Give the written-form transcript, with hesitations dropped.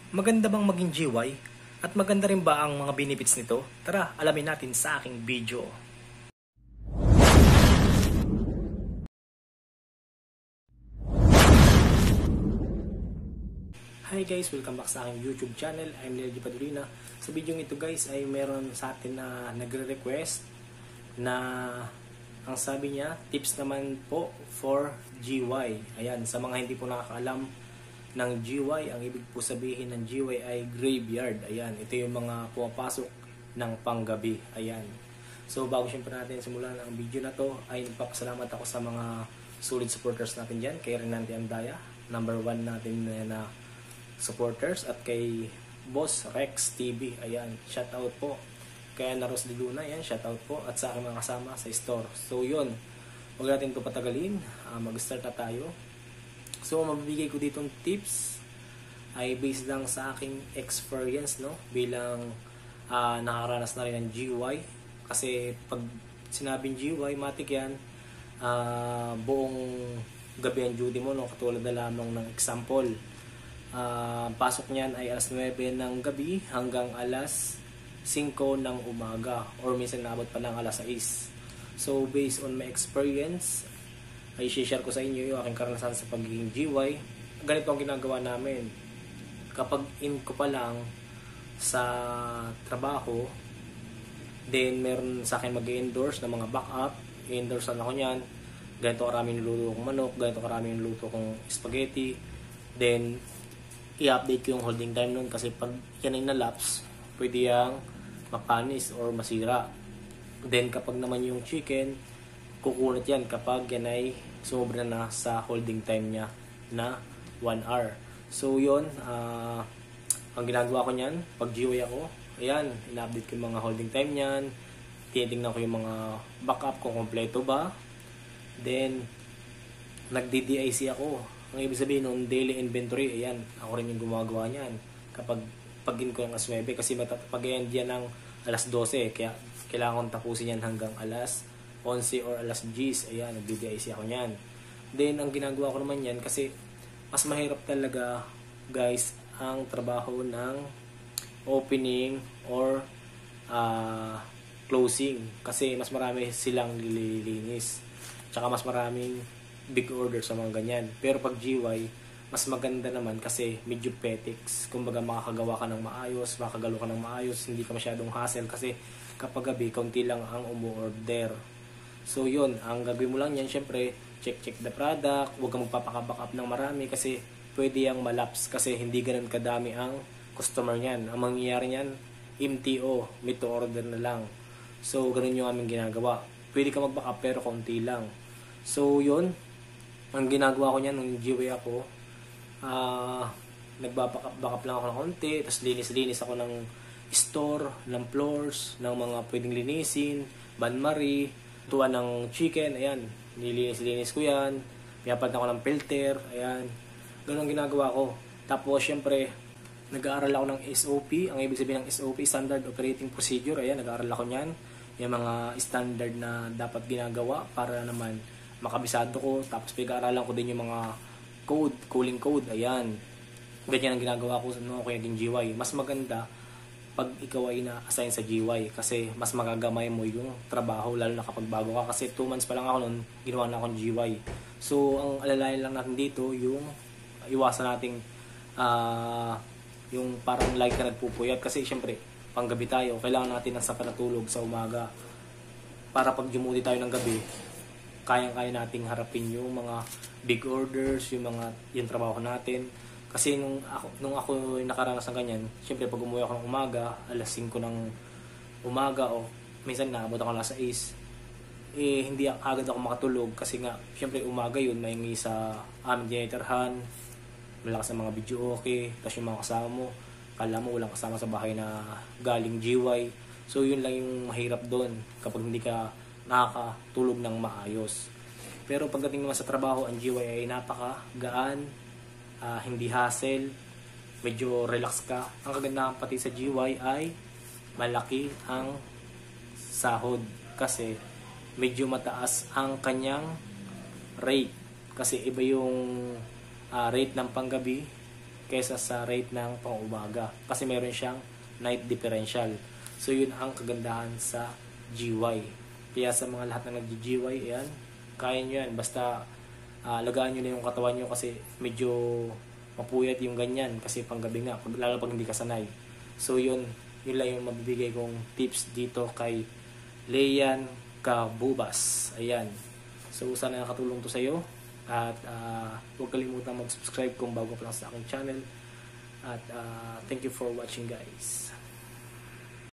Maganda bang maging GY? At maganda rin ba ang mga benefits nito? Tara, alamin natin sa aking video. Hi guys, welcome back sa aking YouTube channel. I'm Nelgy Padurina. Sa video ito guys ay meron sa atin na nagre-request na ang sabi niya, tips naman po for GY. Ayan, sa mga hindi po nakakaalam ng GY, ang ibig po sabihin ng GY ay graveyard. Ayan, ito yung mga pumapasok ng panggabi. Ayan. So bago syempre natin simulan ang video na to, ay nagpapasalamat ako sa mga solid supporters natin dyan. Kay Renante Andaya, number 1 natin na supporters, at kay Boss Rex TV. Ayan, shout out po. Kaya na Ros de Luna, yan, shoutout po. At sa aking mga kasama sa store. So yun, huwag natin ito patagalin. Mag-start na tayo. So mabibigay ko ditong tips ay based lang sa aking experience, no? Bilang nakaranas na rin ng GY. Kasi pag sinabing GY, matik yan, buong gabi ang duty mo, no? Katulad na lamang ng example. Pasok niyan ay alas 9 ng gabi hanggang alas 5 ng umaga, or minsan naabot pa ng alas 6. So based on my experience, ay share ko sa inyo yung aking karanasan sa pagiging GY. Ganito ang ginagawa namin. Kapag in ko pa lang sa trabaho, then meron sa akin mag-endorse ng mga backup. I-endorse ako niyan. Ganito karami niluto kong manok, ganito karami niluto kong spaghetti. Then i-update ko yung holding time nun, kasi pag yan ay na-lapse, pwede yung mapanis or masira. Then kapag naman yung chicken, kukunat yan kapag yan ay sumobra na sa holding time niya na 1 hour. So yun, ang ginagawa ko niyan, pag GY ako, ayan, ina-update ko yung mga holding time niyan, tinitingnan ko yung mga backup kung kompleto ba. Then nag-DDIC ako. Ang ibig sabihin ng daily inventory, ayan, ako rin yung gumagawa niyan kapag pag-in ko yung alas 9, kasi pag-end yan ng alas 12, kaya kailangan kong tapusin yan hanggang alas 11 or alas 10. Ayan, nag-DDIC ako niyan. Then ang ginagawa ko naman yan, kasi mas mahirap talaga guys ang trabaho ng opening or closing, kasi mas marami silang nililinis, tsaka mas maraming big order sa mga ganyan. Pero pag GY, mas maganda naman kasi medyo petics. Kumbaga makakagawa ka ng maayos, makakagalo ka ng maayos, hindi ka masyadong hassle, kasi kapag gabi, kaunti lang ang umu-order. So yun, ang gagawin mo lang yan, syempre, check the product, huwag kang magpapaka-back up ng marami, kasi pwede yung malaps, kasi hindi ganun kadami ang customer niyan. Ang mangyayari niyan, MTO, made to order na lang. So ganun yung aming ginagawa. Pwede ka mag-back up pero kaunti lang. So yun, ang ginagawa ko niyan nung GY ako, nagbabackup lang ako ng konti, tapos linis ako ng store, ng floors, ng mga pwedeng linisin, banmari, tuwan ng chicken, ayan, nilinis ko yan, pinapalit ako ng filter, ayan, ganun ang ginagawa ko. Tapos syempre, nag-aaral ako ng SOP, ang ibig sabihin ng SOP, Standard Operating Procedure, ayan, nag-aaral ako niyan, yung mga standard na dapat ginagawa para naman makabisado ko. Tapos pinag-aaralan ko din yung mga cooling code, ayan. Ganyan ang ginagawa ko nung ako naging GY. Mas maganda pag ikaw ay na-assign sa GY, kasi mas magagamay mo yung trabaho, lalo na kapag bago ka, kasi 2 months pa lang ako noon, ginawa na akong GY. So ang alalayan lang natin dito, yung iwasan nating yung parang lagi ka nagpupuyat, kasi syempre panggabi tayo, kailangan natin ng sapat na tulog sa umaga para pag dumuti tayo ng gabi, kayang-kaya nating harapin yung mga big orders, yung trabaho natin. Kasi nung ako nakaranas ng ganyan, syempre pag umuwi ako ng umaga, alas 5 ng umaga, o minsan naabot ako alas 6, hindi agad ako makatulog, kasi nga syempre umaga yun, maingay sa aming generatorhan, malakas ng mga video okay, tapos yung mga kasama mo, kala mo walang kasama sa bahay na galing GY. So yun lang yung mahirap doon, kapag hindi ka nakakatulog ng maayos. Pero pagdating naman sa trabaho, ang GY ay napaka-gaan, hindi hassle, medyo relax ka. Ang kagandahan pati sa GY ay malaki ang sahod, kasi medyo mataas ang kanyang rate, kasi iba yung rate ng panggabi, kaysa sa rate ng pang-umaga kasi meron siyang night differential. So yun ang kagandahan sa GY. Kaya sa mga lahat na nag-GY, ayan, kaya nyo yan. Basta lagaan nyo na yung katawan nyo kasi medyo mapuyat yung ganyan kasi panggabi nga, lalo pag hindi ka sanay. So yun lang yung mabibigay kong tips dito kay Leian Kabubas. Ayan. So sana nakatulong to sa iyo at huwag kalimutang mag-subscribe kung bago pa lang sa aking channel at thank you for watching guys.